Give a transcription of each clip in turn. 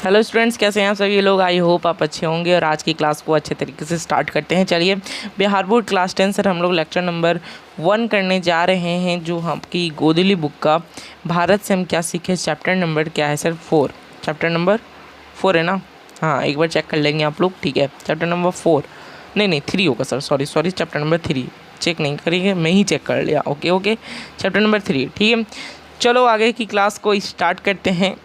Hello students, कैसे हैं आप सभी लोग। आई होप आप अच्छे होंगे और आज की क्लास को अच्छे तरीके से स्टार्ट करते हैं। चलिए, बिहार बोर्ड क्लास 10 सर हम लोग लेक्चर नंबर 1 करने जा रहे हैं, जो आपकी गोदली बुक का भारत से हम क्या सीखे चैप्टर नंबर क्या है सर 4। चैप्टर नंबर 4 है ना। हाँ, एक बार चेक कर लेंगे आप लोग। ठीक है, चैप्टर नंबर 4 नहीं 3 होगा sir. Sorry, chapter number 3 check नहीं करेंगे, मैं ही चेक कर लिया। Okay, chapter number 3। ठीक है, चलो आगे की क्लास को स्टार्ट करते हैं।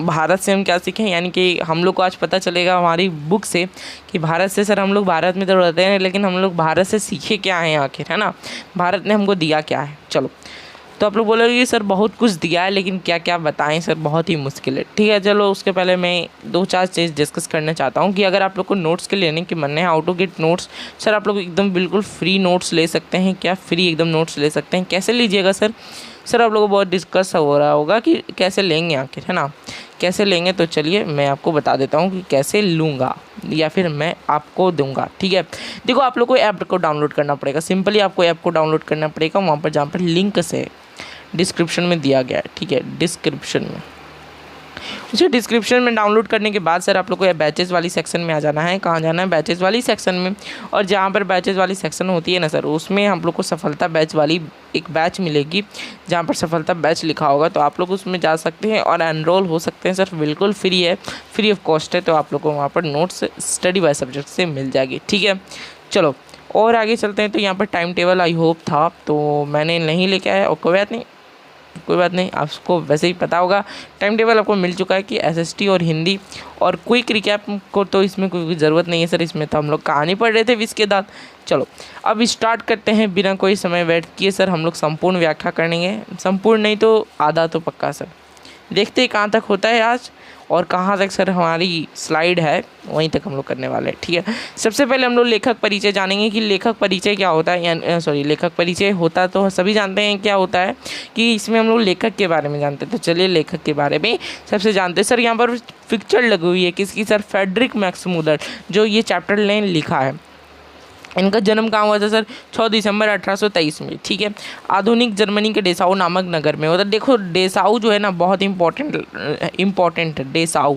भारत से हम क्या सीखें, यानी कि हम लोग को आज पता चलेगा हमारी बुक से कि भारत से सर हम लोग भारत में तो रहते हैं, लेकिन हम लोग भारत से सीखे क्या हैं आखिर, है ना। भारत ने हमको दिया क्या है। चलो, तो आप लोग बोलोगे सर बहुत कुछ दिया है, लेकिन क्या क्या बताएं सर, बहुत ही मुश्किल है। ठीक है, चलो उसके पहले मैं 2-4 चीज़ डिस्कस करना चाहता हूँ कि अगर आप लोग को नोट्स के लेने के मन है, how to get notes, sir आप लोग एकदम बिल्कुल फ्री नोट्स ले सकते हैं। क्या फ्री एकदम नोट्स ले सकते हैं। कैसे लीजिएगा सर आप लोगों को बहुत डिस्कस हो रहा होगा कि कैसे लेंगे आखिर, है ना, कैसे लेंगे। तो चलिए मैं आपको बता देता हूँ कि कैसे लूँगा या फिर मैं आपको दूंगा। ठीक है, देखो आप लोग को ऐप को डाउनलोड करना पड़ेगा। सिंपली आपको ऐप को डाउनलोड करना पड़ेगा वहाँ पर, जहाँ पर लिंक से डिस्क्रिप्शन में दिया गया है। ठीक है, डिस्क्रिप्शन में, उसे डिस्क्रिप्शन में डाउनलोड करने के बाद सर आप लोग को बैचेज़ वाली सेक्शन में आ जाना है। कहाँ जाना है, बैचेज़ वाली सेक्शन में। और जहाँ पर बैचेज़ वाली सेक्शन होती है ना सर, उसमें हम लोग को सफलता बैच वाली एक बैच मिलेगी, जहाँ पर सफलता बैच लिखा होगा। तो आप लोग उसमें जा सकते हैं और एनरोल हो सकते हैं सर। बिल्कुल फ्री है, फ्री ऑफ कॉस्ट है। तो आप लोग को वहाँ पर नोट्स स्टडी बाय सब्जेक्ट से मिल जाएगी। ठीक है, चलो और आगे चलते हैं। तो यहाँ पर टाइम टेबल आई होप था, तो मैंने नहीं लेके आया, और कोई बात नहीं, आपको वैसे ही पता होगा। टाइम टेबल आपको मिल चुका है कि एसएसटी और हिंदी और क्विक रिकैप को तो इसमें कोई ज़रूरत नहीं है सर। इसमें तो हम लोग कहानी पढ़ रहे थे विश के दांत। चलो अब स्टार्ट करते हैं बिना कोई समय वेट किए सर। हम लोग संपूर्ण व्याख्या करेंगे, संपूर्ण नहीं तो आधा तो पक्का सर। देखते हैं कहाँ तक होता है आज और कहाँ तक सर हमारी स्लाइड है, वहीं तक हम लोग करने वाले हैं। ठीक है, सबसे पहले हम लोग लेखक परिचय जानेंगे कि लेखक परिचय क्या होता है। लेखक परिचय होता तो सभी जानते हैं क्या होता है, कि इसमें हम लोग लेखक के बारे में जानते हैं। तो चलिए लेखक के बारे में सबसे जानते हैं सर। यहाँ पर पिक्चर लगी हुई है किसकी सर, फ्रेडरिक मैक्स मुलर, जो ये चैप्टर ने लिखा है। इनका जन्म कहाँ हुआ था सर, 6 दिसंबर 1823 में। ठीक है, आधुनिक जर्मनी के डेसाऊ नामक नगर में होता है। देखो डेसाऊ जो है ना बहुत इम्पोर्टेंट डेसाऊ,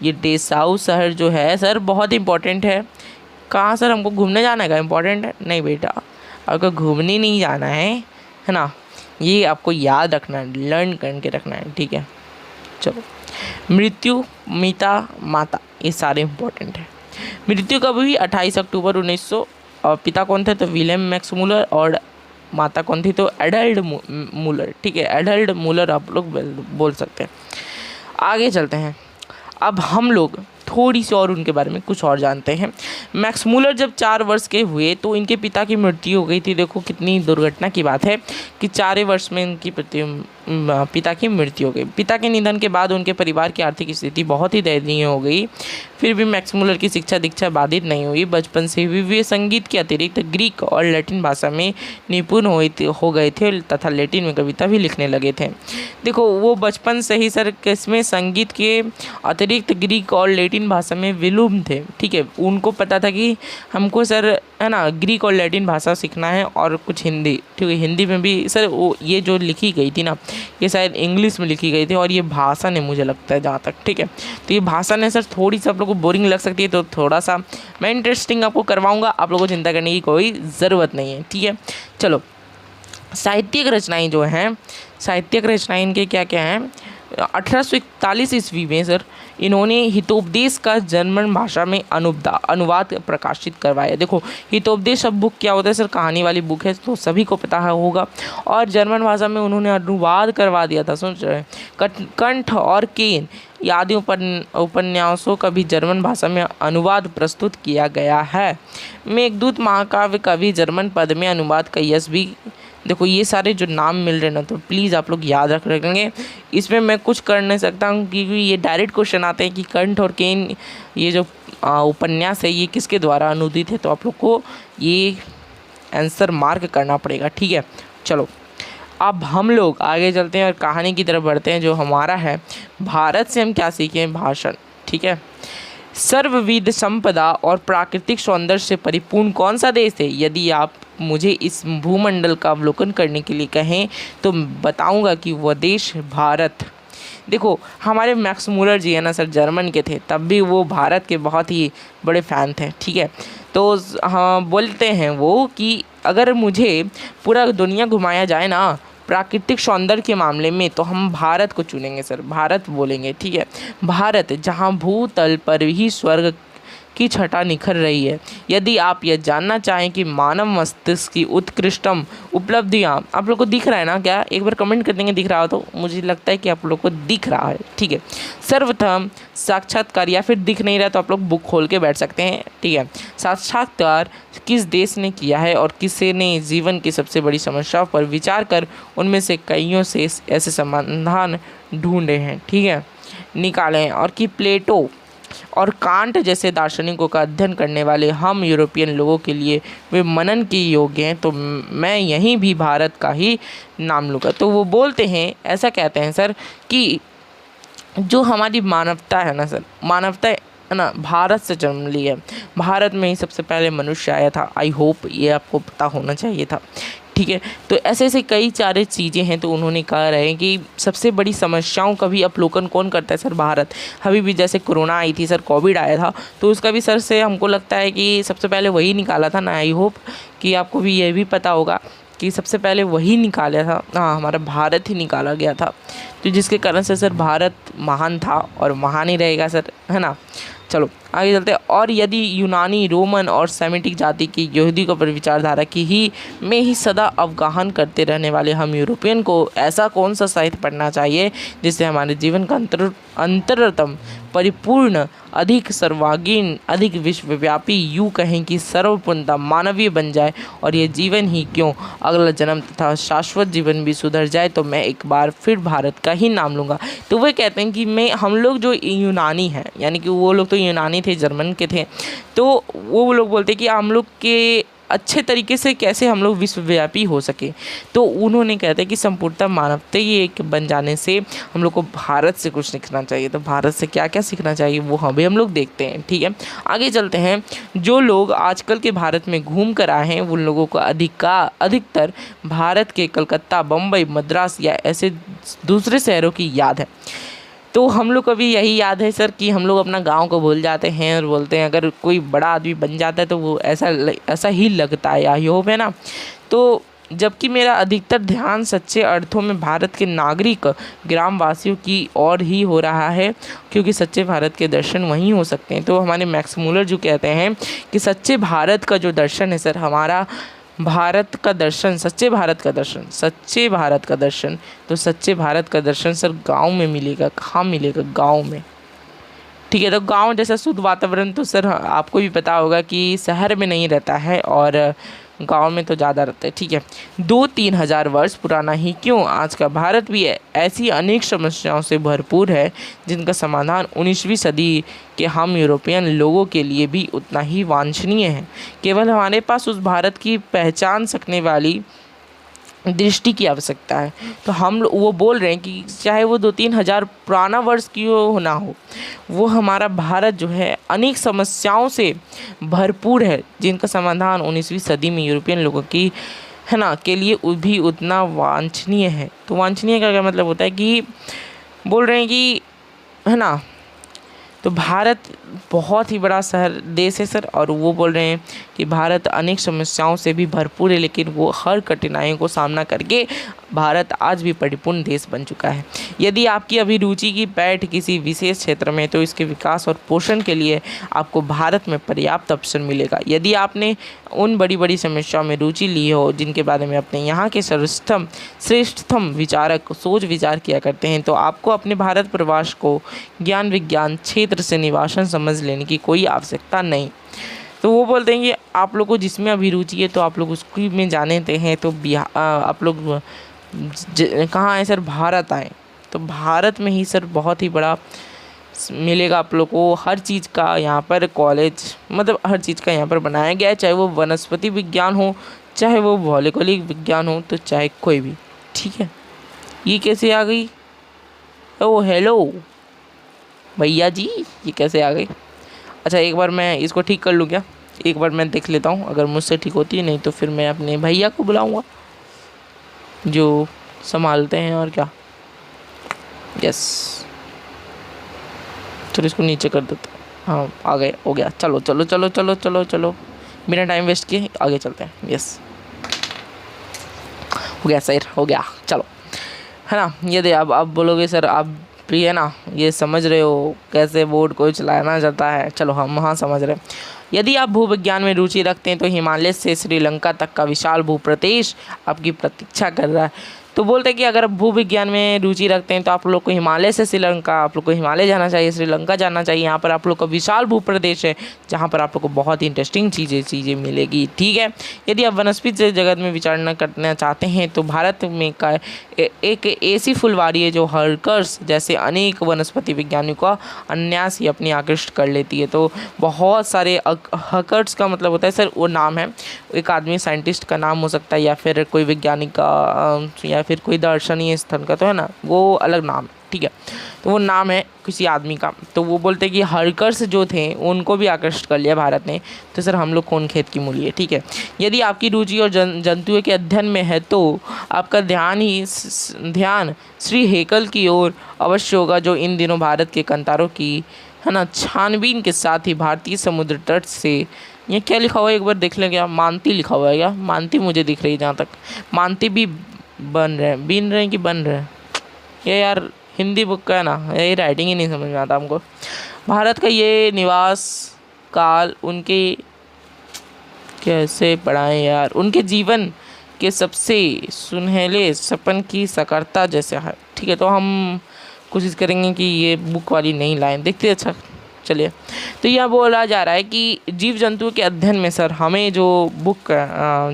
ये डेसाऊ शहर जो है सर बहुत इम्पोर्टेंट है। कहाँ सर, हमको घूमने जाना है, इम्पोर्टेंट है नहीं बेटा, आपको घूमने नहीं जाना है ना, ये आपको याद रखना है, लर्न करके रखना है। ठीक है, चलो मृत्यु, मिता, माता, ये सारे इम्पोर्टेंट है। मृत्यु कब हुई, 28 अक्टूबर 1900। और पिता कौन थे, तो विलियम मैक्स मुलर, और माता कौन थी, तो एडल्ट मुलर। ठीक है, एडल्ट मुलर आप लोग बोल सकते हैं। आगे चलते हैं, अब हम लोग थोड़ी सी और उनके बारे में कुछ और जानते हैं। मैक्स मुलर जब 4 वर्ष के हुए तो इनके पिता की मृत्यु हो गई थी। देखो कितनी दुर्घटना की बात है कि 4 वर्ष में इनकी पिता की मृत्यु हो गई। पिता के निधन के बाद उनके परिवार की आर्थिक स्थिति बहुत ही दयनीय हो गई। फिर भी मैक्स मुलर की शिक्षा दीक्षा बाधित नहीं हुई। बचपन से ही वे संगीत के अतिरिक्त ग्रीक और लैटिन भाषा में निपुण हो गए थे तथा लैटिन में कविता भी लिखने लगे थे। देखो वो बचपन से ही सर किसमें, संगीत के अतिरिक्त ग्रीक और लैटिन भाषा में विलुम्ब थे। ठीक है, उनको पता था कि हमको सर है ना ग्रीक और लैटिन भाषा सीखना है और कुछ हिंदी। ठीक है, हिंदी में भी सर वो ये जो लिखी गई थी ना, ये शायद इंग्लिश में लिखी गई थी, और ये भाषा ने मुझे लगता है जहाँ तक। ठीक है, तो ये भाषा ने सर थोड़ी सी आप लोगों को बोरिंग लग सकती है, तो थोड़ा सा मैं इंटरेस्टिंग आपको करवाऊँगा। आप लोगों को चिंता करने की कोई ज़रूरत नहीं है। ठीक है, चलो साहित्यिक रचनाएँ जो हैं, साहित्यिक रचनाएँ इनके क्या क्या हैं। 1841 ईस्वी में सर इन्होंने हितोपदेश का जर्मन भाषा में अनुवाद प्रकाशित करवाया। देखो हितोपदेश अब बुक क्या होता है सर, कहानी वाली बुक है, तो सभी को पता होगा। और जर्मन भाषा में उन्होंने अनुवाद करवा दिया था। सोच रहे कंठ और केन आदि उपन्यासों का भी जर्मन भाषा में अनुवाद प्रस्तुत किया गया है। मेघदूत महाकाव्य का भी जर्मन पद में अनुवाद का यश भी। देखो ये सारे जो नाम मिल रहे हैं ना, तो प्लीज़ आप लोग याद रखेंगे। इसमें मैं कुछ कर नहीं सकता हूँ क्योंकि ये डायरेक्ट क्वेश्चन आते हैं कि कंठ और केन ये जो उपन्यास है ये किसके द्वारा अनुदित है, तो आप लोग को ये आंसर मार्क करना पड़ेगा। ठीक है, चलो अब हम लोग आगे चलते हैं और कहानी की तरफ बढ़ते हैं, जो हमारा है भारत से हम क्या सीखें, भाषण। ठीक है, सर्वविध संपदा और प्राकृतिक सौंदर्य से परिपूर्ण कौन सा देश है। यदि आप मुझे इस भूमंडल का अवलोकन करने के लिए कहें तो बताऊंगा कि वह देश भारत देखो हमारे मैक्स मूलर जी है ना सर, जर्मन के थे, तब भी वो भारत के बहुत ही बड़े फ़ैन थे, ठीक है। तो हाँ, बोलते हैं वो कि अगर मुझे पूरा दुनिया घुमाया जाए ना प्राकृतिक सौंदर्य के मामले में, तो हम भारत को चुनेंगे सर, भारत बोलेंगे, ठीक है। भारत, जहाँ भूतल पर ही स्वर्ग की छटा निखर रही है। यदि आप यह जानना चाहें कि मानव मस्तिष्क की उत्कृष्टतम उपलब्धियाँ, आप लोग को दिख रहा है ना क्या? एक बार कमेंट कर देंगे दिख रहा हो तो, मुझे लगता है कि आप लोग को दिख रहा है, ठीक है। सर्वप्रथम साक्षात्कार, या फिर दिख नहीं रहा तो आप लोग बुक खोल के बैठ सकते हैं, ठीक है। साक्षात्कार किस देश ने किया है और किसे ने जीवन की सबसे बड़ी समस्याओं पर विचार कर उनमें से कईयों से ऐसे समाधान ढूंढे हैं, ठीक है, निकाले हैं। और कि प्लेटो और कांट जैसे दार्शनिकों का अध्ययन करने वाले हम यूरोपियन लोगों के लिए वे मनन के योग्य हैं, तो मैं यहीं भी भारत का ही नाम लूँगा। तो वो बोलते हैं, ऐसा कहते हैं सर कि जो हमारी मानवता है ना सर, मानवता है ना, भारत से जन्म ली है। भारत में ही सबसे पहले मनुष्य आया था। आई होप ये आपको पता होना चाहिए था, ठीक है। तो ऐसे ऐसे कई सारे चीज़ें हैं। तो उन्होंने कहा रहे कि सबसे बड़ी समस्याओं का भी अवलोकन कौन करता है सर? भारत। अभी भी जैसे कोरोना आई थी सर, कोविड आया था, तो उसका भी सर से हमको लगता है कि सबसे पहले वही निकाला था ना। आई होप कि आपको भी ये भी पता होगा कि सबसे पहले वही निकाला था, हाँ, हमारा भारत ही निकाला गया था। तो जिसके कारण से सर भारत महान था और महान ही रहेगा सर, है ना। चलो आगे चलते हैं। और यदि यूनानी, रोमन और सेमिटिक जाति की यहूदी को पर विचारधारा की ही में ही सदा अवगाहन करते रहने वाले हम यूरोपियन को ऐसा कौन सा साहित्य पढ़ना चाहिए जिससे हमारे जीवन का अंतरतम परिपूर्ण, अधिक सर्वांगीण, अधिक विश्वव्यापी, यूँ कहें कि सर्वपूर्णता मानवीय बन जाए, और ये जीवन ही क्यों अगला जन्म तथा शाश्वत जीवन भी सुधर जाए, तो मैं एक बार फिर भारत का ही नाम लूँगा। तो वे कहते हैं कि हम लोग जो यूनानी हैं, यानी कि वो लोग तो यूनानी थे, जर्मन के थे, तो वो लोग बोलते हैं कि हम लोग के अच्छे तरीके से कैसे हम लोग विश्वव्यापी हो सके। तो उन्होंने कहते हैं कि संपूर्णतः मानवता ही एक बन जाने से हम लोग को भारत से कुछ सीखना चाहिए। तो भारत से क्या क्या सीखना चाहिए वो हम लोग देखते हैं, ठीक है। आगे चलते हैं। जो लोग आजकल के भारत में घूम कर आए हैं उन लोगों को अधिकतर भारत के कलकत्ता, बम्बई, मद्रास या ऐसे दूसरे शहरों की याद है। तो हम लोग को भी यही याद है सर कि हम लोग अपना गांव को भूल जाते हैं और बोलते हैं अगर कोई बड़ा आदमी बन जाता है तो वो ऐसा ही लगता है, आई होप, है ना। तो जबकि मेरा अधिकतर ध्यान सच्चे अर्थों में भारत के नागरिक ग्रामवासियों की ओर ही हो रहा है, क्योंकि सच्चे भारत के दर्शन वहीं हो सकते हैं। तो हमारे मैक्स मूलर जो कहते हैं कि सच्चे भारत का जो दर्शन है सर, हमारा भारत का दर्शन, सच्चे भारत का दर्शन, सच्चे भारत का दर्शन, तो सच्चे भारत का दर्शन सर गांव में मिलेगा। कहाँ मिलेगा? गांव में, ठीक है। तो गांव जैसा शुद्ध वातावरण तो सर आपको भी पता होगा कि शहर में नहीं रहता है, और गांव में तो ज़्यादा रहता है, ठीक है। 2-3 हज़ार वर्ष पुराना ही क्यों, आज का भारत भी ऐसी अनेक समस्याओं से भरपूर है जिनका समाधान 19वीं सदी के हम यूरोपियन लोगों के लिए भी उतना ही वांछनीय है। केवल हमारे पास उस भारत की पहचान सकने वाली दृष्टि की आवश्यकता है। तो वो बोल रहे हैं कि चाहे वो 2-3 हज़ार पुराना वर्ष क्यों ना हो, वो हमारा भारत जो है अनेक समस्याओं से भरपूर है जिनका समाधान 19वीं सदी में यूरोपियन लोगों की, है ना, के लिए भी उतना वांछनीय है। तो वांछनीय का क्या मतलब होता है कि बोल रहे हैं कि, है ना, तो भारत बहुत ही बड़ा देश है सर, और वो बोल रहे हैं कि भारत अनेक समस्याओं से भी भरपूर है, लेकिन वो हर कठिनाइयों को सामना करके भारत आज भी परिपूर्ण देश बन चुका है। यदि आपकी अभिरुचि की पैठ किसी विशेष क्षेत्र में, तो इसके विकास और पोषण के लिए आपको भारत में पर्याप्त अवसर मिलेगा। यदि आपने उन बड़ी बड़ी समस्याओं में रुचि ली हो जिनके बारे में अपने यहाँ के श्रेष्ठतम विचारक सोच विचार किया करते हैं, तो आपको अपने भारत प्रवास को ज्ञान विज्ञान क्षेत्र से निवासन समझ लेने की कोई आवश्यकता नहीं। तो वो बोलते हैं कि आप लोग को जिसमें अभिरुचि है तो आप लोग उसकी में जानते हैं, तो आप लोग कहाँ आए सर? भारत आए। तो भारत में ही सर बहुत ही बड़ा मिलेगा आप लोग को हर चीज़ का। यहाँ पर कॉलेज, मतलब हर चीज़ का यहाँ पर बनाया गया है, चाहे वो वनस्पति विज्ञान हो, चाहे वो भौगोलिक विज्ञान हो, तो चाहे कोई भी, ठीक है। ये कैसे आ गई? ओ हेलो भैया जी, ये कैसे आ गई? अच्छा, एक बार मैं इसको ठीक कर लूँ क्या? एक बार मैं देख लेता हूँ, अगर मुझसे ठीक होती है, नहीं तो फिर मैं अपने भैया को बुलाऊँगा जो संभालते हैं। और क्या, यस, चलो इसको नीचे कर देते हैं। हाँ आ गए, हो गया। चलो चलो चलो चलो चलो चलो, बिना टाइम वेस्ट किए आगे चलते हैं। यस हो गया सर, हो गया। चलो है ना, ये दे। अब बोलोगे सर आप भी है ना ये समझ रहे हो कैसे बोर्ड को चलाना जाता है। चलो हम हाँ समझ रहे हैं। यदि आप भूविज्ञान में रुचि रखते हैं तो हिमालय से श्रीलंका तक का विशाल भूप्रदेश आपकी प्रतीक्षा कर रहा है। तो बोलते हैं कि अगर आप भूविज्ञान में रुचि रखते हैं तो आप लोग को हिमालय से श्रीलंका, आप लोग को हिमालय जाना चाहिए, श्रीलंका जाना चाहिए। यहाँ पर आप लोग का विशाल भूप्रदेश है जहाँ पर आप लोग को बहुत ही इंटरेस्टिंग चीज़ें मिलेगी। ठीक है, यदि आप वनस्पति जगत में विचारणा करना चाहते हैं तो भारत में का एक ऐसी फुलवारी है जो हर्कर्स जैसे अनेक वनस्पति वैज्ञानिकों का अन्यास ही अपनी आकृष्ट कर लेती है। तो बहुत सारे हर्कर्स का मतलब होता है सर वो नाम है, एक आदमी साइंटिस्ट का नाम हो सकता है या फिर कोई वैज्ञानिक का या फिर कोई दर्शनीय स्थल का, तो है ना वो अलग नाम है। ठीक है, तो वो नाम है किसी आदमी का। तो वो बोलते हैं कि हर्कर्स जो थे उनको भी आकृष्ट कर लिया भारत ने। तो सर हम लोग कौन खेत की मूली है। ठीक है, यदि आपकी रुचि और जंतुओं के अध्ययन में है तो आपका ध्यान श्री हेकल की ओर अवश्य होगा, जो इन दिनों भारत के कंतारों की है ना छानबीन के साथ ही भारतीय समुद्र तट से, ये क्या लिखा हुआ है एक बार देख लें क्या, मानती लिखा हुआ है क्या, मानती मुझे दिख रही है जहाँ तक। मानती भी बन रहे हैं, बीन रहे हैं कि बन रहे हैं, ये यार हिंदी बुक का है ना, यही राइटिंग ही नहीं समझ में आता हमको। भारत का ये निवास काल उनके कैसे पढ़ाएं यार, उनके जीवन के सबसे सुनहले सपन की साकारता जैसा है। ठीक है, तो हम कोशिश करेंगे कि ये बुक वाली नहीं लाइन देखते। अच्छा चलिए, तो यह बोला जा रहा है कि जीव जंतुओं के अध्ययन में सर हमें जो बुक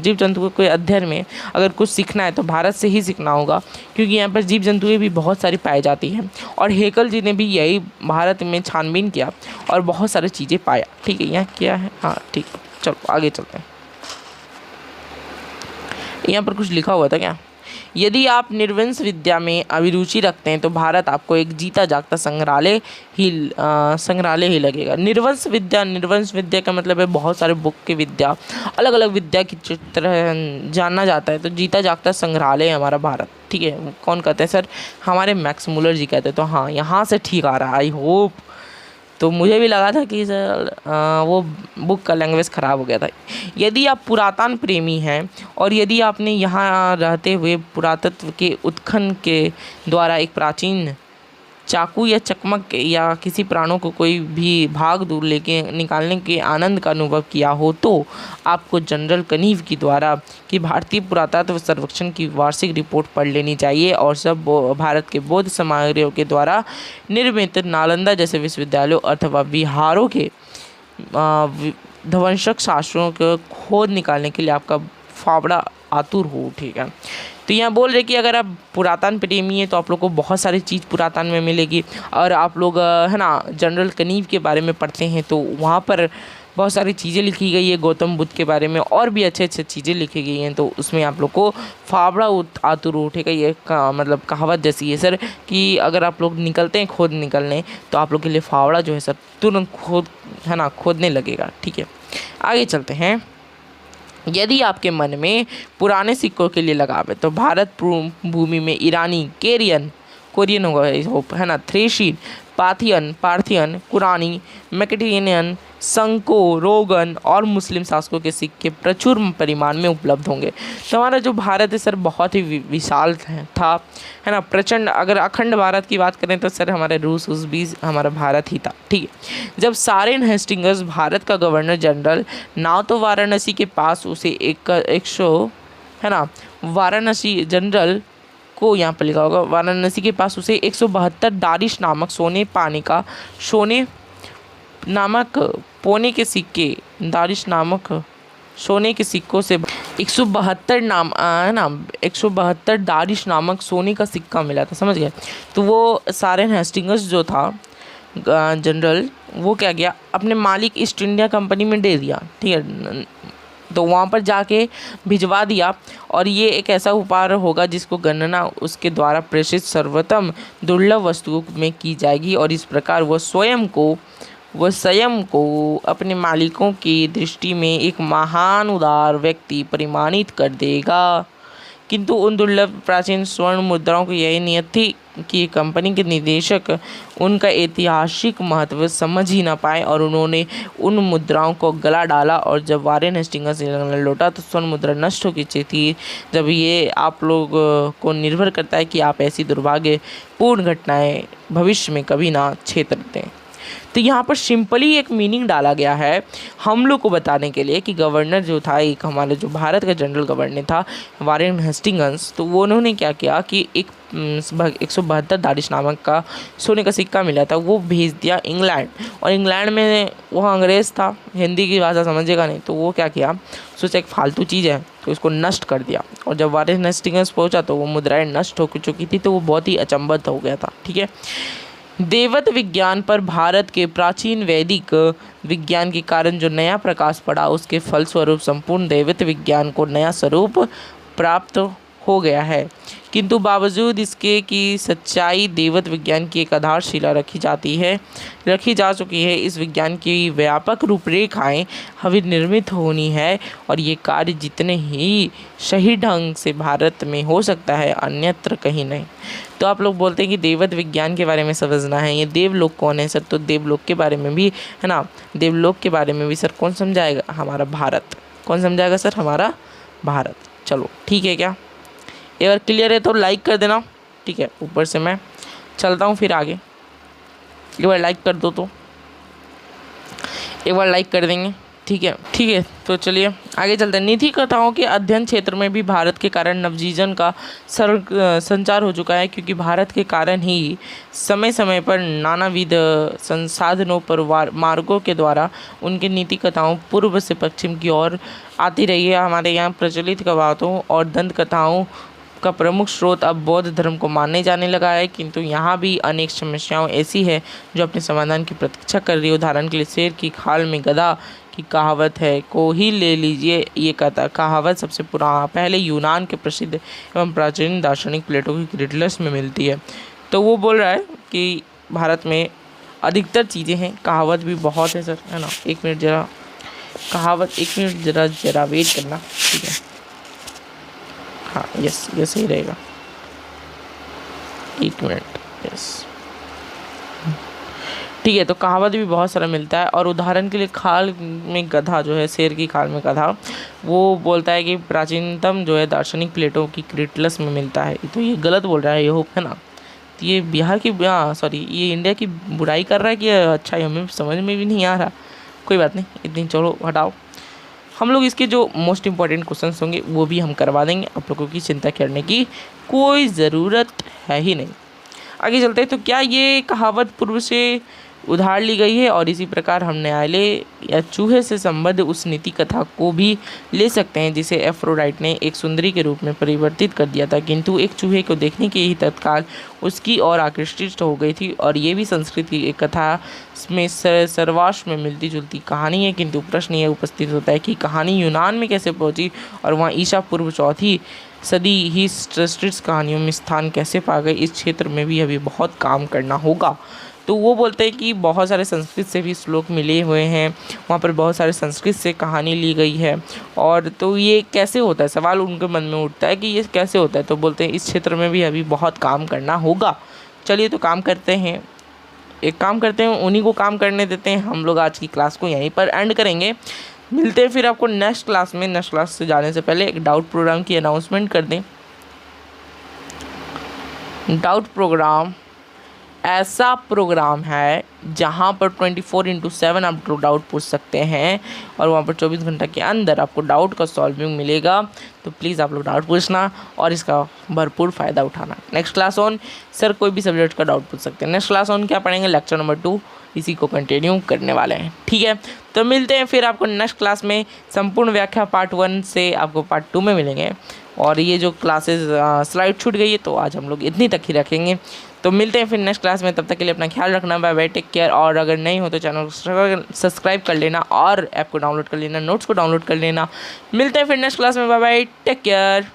जीव जंतुओं के अध्ययन में अगर कुछ सीखना है तो भारत से ही सीखना होगा, क्योंकि यहाँ पर जीव जंतुएं भी बहुत सारी पाई जाती हैं और हेकल जी ने भी यही भारत में छानबीन किया और बहुत सारी चीज़ें पाया। ठीक है, यहाँ क्या है, हाँ ठीक है, चलो आगे चलते हैं। यहाँ पर कुछ लिखा हुआ था क्या, यदि आप निर्वंश विद्या में अभिरुचि रखते हैं तो भारत आपको एक जीता जागता संग्रहालय ही लगेगा। निर्वंश विद्या का मतलब है बहुत सारे बुक की विद्या, अलग अलग विद्या की तरह जानना जाता है। तो जीता जागता संग्रहालय है हमारा भारत। ठीक है, कौन कहते हैं सर, हमारे मैक्स मूलर जी कहते हैं। तो हाँ यहाँ से ठीक आ रहा है, आई होप। तो मुझे भी लगा था कि सर वो बुक का लैंग्वेज ख़राब हो गया था। यदि आप पुरातन प्रेमी हैं और यदि आपने यहाँ रहते हुए पुरातत्व के उत्खनन के द्वारा एक प्राचीन चाकू या चकमक या किसी प्राणों को कोई भी भाग दूर लेके निकालने के आनंद का अनुभव किया हो तो आपको जनरल कनीव की द्वारा कि भारतीय पुरातत्व सर्वेक्षण की वार्षिक रिपोर्ट पढ़ लेनी चाहिए और सब भारत के बौद्ध सामग्रियों के द्वारा निर्मित नालंदा जैसे विश्वविद्यालयों अथवा बिहारों के ध्वंसक शास्त्रों को खोद निकालने के लिए आपका फावड़ा आतुर हो। ठीक है, तो यहाँ बोल रहे कि अगर आप पुरातन प्रेमी हैं तो आप लोग को बहुत सारी चीज़ पुरातन में मिलेगी और आप लोग है ना जनरल कनीव के बारे में पढ़ते हैं तो वहाँ पर बहुत सारी चीज़ें लिखी गई है, गौतम बुद्ध के बारे में और भी अच्छे अच्छे चीज़ें लिखी गई हैं। तो उसमें आप लोग को फावड़ा आतुर उठेगा, ये मतलब कहावत जैसी है सर कि अगर आप लोग निकलते हैं खोद निकलने तो आप लोग के लिए फावड़ा जो है सर तुरंत खोदने लगेगा। ठीक है, आगे चलते हैं। यदि आपके मन में पुराने सिक्कों के लिए लगाव है तो भारत भूमि में ईरानी, कोरियन होगा होप है ना, थ्रेशियन, पार्थियन, कुरानी, मैकेडोनियन, संको, रोगन और मुस्लिम शासकों के सिक्के प्रचुर परिमाण में उपलब्ध होंगे। तो हमारा जो भारत है सर बहुत ही विशाल था है ना, प्रचंड। अगर अखंड भारत की बात करें तो सर हमारे रूस भी हमारा भारत ही था। ठीक है, जब सारेन हेस्टिंग्स भारत का गवर्नर जनरल ना तो वाराणसी के पास उसे है ना, वाराणसी जनरल को यहाँ पर लिखा होगा, वाराणसी के पास उसे 172 दारिश नामक सोने के सिक्कों से 172 दारिश नामक सोने का सिक्का मिला था। समझ गए, तो वो सारेन हेस्टिंग्स जो था जनरल वो क्या किया अपने मालिक ईस्ट इंडिया कंपनी में दे दिया। ठीक है, तो वहाँ पर जाके भिजवा दिया और ये एक ऐसा उपहार होगा जिसको गणना उसके द्वारा प्रेषित सर्वोत्तम दुर्लभ वस्तुओं में की जाएगी और इस प्रकार वह स्वयं को अपने मालिकों की दृष्टि में एक महान उदार व्यक्ति परिमाणित कर देगा। किंतु उन दुर्लभ प्राचीन स्वर्ण मुद्राओं की यही नियत थी कि कंपनी के निदेशक उनका ऐतिहासिक महत्व समझ ही ना पाए और उन्होंने उन मुद्राओं को गला डाला। और जब वारेन हेस्टिंग्स इंग्लैंड लौटा तो स्वर्ण मुद्रा नष्ट हो गई थी। जब ये आप लोग को निर्भर करता है कि आप ऐसी दुर्भाग्यपूर्ण घटनाएं भविष्य में कभी ना छेड़ते हैं। तो यहाँ पर सिंपली एक मीनिंग डाला गया है हम लोग को बताने के लिए कि गवर्नर जो था, एक हमारे जो भारत का जनरल गवर्नर था वारेन हेस्टिंग्स, तो वो उन्होंने क्या किया कि एक 172 दारिश नामक का सोने का सिक्का मिला था, वो भेज दिया इंग्लैंड। और इंग्लैंड में वो अंग्रेज़ था, हिंदी की भाषा समझेगा नहीं, तो वो क्या किया, सोचा एक फालतू चीज़ है तो इसको नष्ट कर दिया। और जब वारेन हेस्टिंग्स पहुंचा तो वो मुद्राएं नष्ट हो चुकी थी, तो वो बहुत ही अचंभित हो गया था। ठीक है, देवत विज्ञान पर भारत के प्राचीन वैदिक विज्ञान के कारण जो नया प्रकाश पड़ा, उसके फलस्वरूप संपूर्ण देवत विज्ञान को नया स्वरूप प्राप्त हो गया है। किंतु बावजूद इसके कि सच्चाई देवत विज्ञान की एक आधारशिला रखी जा चुकी है, इस विज्ञान की व्यापक रूपरेखाएं अभी निर्मित होनी है और ये कार्य जितने ही सही ढंग से भारत में हो सकता है, अन्यत्र कहीं नहीं। तो आप लोग बोलते हैं कि देवत विज्ञान के बारे में समझना है, ये देवलोक कौन है सर? तो देवलोक के बारे में भी है ना, देवलोक के बारे में भी सर कौन समझाएगा? हमारा भारत। कौन समझाएगा सर? हमारा भारत। चलो ठीक है, क्या एक बार क्लियर है तो लाइक कर देना। ठीक है, ऊपर से मैं चलता हूँ फिर आगे। एक बार लाइक कर दो, तो एक बार लाइक कर देंगे। ठीक है, तो चलिए आगे चलते हैं। नीति कथाओं के अध्ययन क्षेत्र में भी भारत के कारण नवजीवन का संचार हो चुका है, क्योंकि भारत के कारण ही समय समय पर नानाविध संसाधनों पर मार्गों के द्वारा उनकी नीति कथाओं पूर्व से पश्चिम की ओर आती रही है। हमारे यहाँ प्रचलित कहावतों और दंत कथाओं का प्रमुख स्रोत अब बौद्ध धर्म को मानने जाने लगा है, किंतु यहाँ भी अनेक समस्याएं ऐसी है जो अपने समाधान की प्रतीक्षा कर रही है। उदाहरण के लिए शेर की खाल में गधा की कहावत है को ही ले लीजिए। ये कहावत सबसे पहले यूनान के प्रसिद्ध एवं प्राचीन दार्शनिक प्लेटो की क्रिटलस में मिलती है। तो वो बोल रहा है कि भारत में अधिकतर चीज़ें हैं, कहावत भी बहुत है सर, है ना। एक मिनट जरा वेट करना। ठीक है, हाँ यस, ये सही रहेगा। एक मिनट, यस ठीक है। तो कहावत भी बहुत सारा मिलता है। और उदाहरण के लिए खाल में गधा जो है, शेर की खाल में गधा, वो बोलता है कि प्राचीनतम जो है दार्शनिक प्लेटो की क्रिटलस में मिलता है। तो ये गलत बोल रहा है, ये होप है ना। तो ये बिहार की ये इंडिया की बुराई कर रहा है कि अच्छा, हमें समझ में भी नहीं आ रहा। कोई बात नहीं, इतनी चलो हटाओ। हम लोग इसके जो मोस्ट इम्पॉर्टेंट क्वेश्चंस होंगे वो भी हम करवा देंगे, आप लोगों की चिंता करने की कोई ज़रूरत है ही नहीं। आगे चलते हैं। तो क्या ये कहावत पूर्व से उधार ली गई है? और इसी प्रकार हम न्यायालय या चूहे से संबद्ध उस नीति कथा को भी ले सकते हैं जिसे एफ्रोडाइट ने एक सुंदरी के रूप में परिवर्तित कर दिया था, किंतु एक चूहे को देखने के ही तत्काल उसकी ओर आकृष्ट हो गई थी। और ये भी संस्कृत की एक कथा में सर्वाश्व में मिलती जुलती कहानी है, किंतु प्रश्न ये उपस्थित होता है कि कहानी यूनान में कैसे पहुंची और वहाँ ईसा पूर्व 4वीं सदी ही संस्कृत कहानियों में स्थान कैसे पा गई। इस क्षेत्र में भी अभी बहुत काम करना होगा। तो वो बोलते हैं कि बहुत सारे संस्कृत से भी श्लोक मिले हुए हैं, वहाँ पर बहुत सारे संस्कृत से कहानी ली गई है। और तो ये कैसे होता है, सवाल उनके मन में उठता है कि ये कैसे होता है। तो बोलते हैं इस क्षेत्र में भी अभी बहुत काम करना होगा। चलिए तो काम करते हैं, एक काम करते हैं, उन्हीं को काम करने देते हैं। हम लोग आज की क्लास को यहीं पर एंड करेंगे। मिलते हैं फिर आपको नेक्स्ट क्लास में। नेक्स्ट क्लास से जाने से पहले एक डाउट प्रोग्राम की अनाउंसमेंट कर दें। डाउट प्रोग्राम ऐसा प्रोग्राम है जहाँ पर 24/7 आप डाउट पूछ सकते हैं और वहाँ पर 24 घंटे के अंदर आपको डाउट का सॉल्विंग मिलेगा। तो प्लीज़ आप लोग डाउट पूछना और इसका भरपूर फ़ायदा उठाना। नेक्स्ट क्लास ऑन सर कोई भी सब्जेक्ट का डाउट पूछ सकते हैं। नेक्स्ट क्लास ऑन क्या पढ़ेंगे? लेक्चर नंबर 2 इसी को कंटिन्यू करने वाले हैं। ठीक है, तो मिलते हैं फिर आपको नेक्स्ट क्लास में। संपूर्ण व्याख्या पार्ट 1 से आपको पार्ट 2 में मिलेंगे। और ये जो क्लासेस स्लाइड छूट गई है तो आज हम लोग इतनी तक ही रखेंगे। तो मिलते हैं फिर नेक्स्ट क्लास में, तब तक के लिए अपना ख्याल रखना। Bye bye, take care. और अगर नहीं हो तो चैनल को सब्सक्राइब कर लेना और ऐप को डाउनलोड कर लेना, नोट्स को डाउनलोड कर लेना। मिलते हैं फिर नेक्स्ट क्लास में। Bye bye, take care.